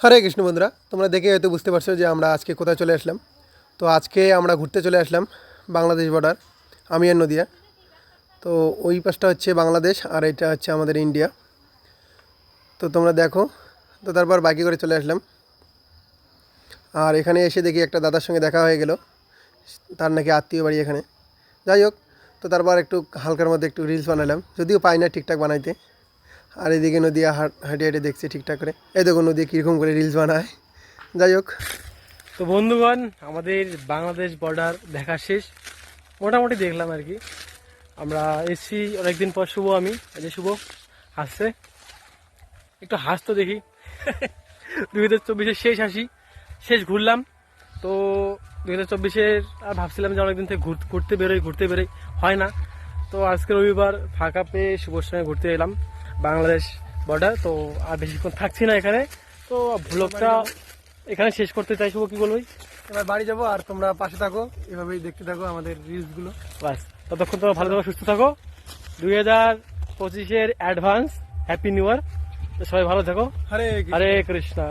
হরে কৃষ্ণ বন্ধুরা, তোমরা দেখে হয়তো বুঝতে পারছো যে আমরা আজকে কোথায় চলে আসলাম। তো আজকে আমরা ঘুরতে চলে আসলাম বাংলাদেশ বর্ডার, আমিয়ার নদিয়া। তো ওই পাশটা হচ্ছে বাংলাদেশ আর এটা হচ্ছে আমাদের ইন্ডিয়া। তো তোমরা দেখো। তো তারপর বাইকে করে চলে আসলাম। আর এখানে এসে দেখি একটা দাদার সঙ্গে দেখা হয়ে গেল, তার নাকি আত্মীয় বাড়ি এখানে। যাই হোক, তো তারপর একটু হালকার মধ্যে একটু রিলস বানালাম, যদিও পাই না ঠিকঠাক বানাইতে। আর এদিকে নদিয়া হাঁটে হাঁটে দেখছি ঠিকঠাক করে। এই দেখো নদী কীরকম করে রিলস বানায়। যাই হোক, তো বন্ধুগণ, আমাদের বাংলাদেশ বর্ডার দেখা শেষ, মোটামুটি দেখলাম আর কি। আমরা এসছি অনেকদিন পর। শুভ, আমি এই যে শুভ হাসছে, একটু হাসতো দেখি। 2024-এর শেষ হাসি, শেষ ঘুরলাম। তো 2024-এর আর ভাবছিলাম যে অনেকদিন থেকে ঘুরতে বেরোই হয় না। তো আজকে রবিবার ফাঁকা পেয়ে শুভর সঙ্গে ঘুরতে এলাম বাংলাদেশ বর্ডার। তো আর বেশিক্ষণ থাকছি না এখানে। তো ভ্লগটা এখানে শেষ করতে চাই। শুভ, কি বলবি? এবার বাড়ি যাবো আর তোমরা পাশে থাকো, এভাবেই দেখতে থাকো আমাদের রিলসগুলো। বাস, ততক্ষণ তোমরা ভালো থাকো, সুস্থ থাকো। 2025-এর অ্যাডভান্স হ্যাপি নিউ ইয়ার। সবাই ভালো থাকো। হরে হরে কৃষ্ণা।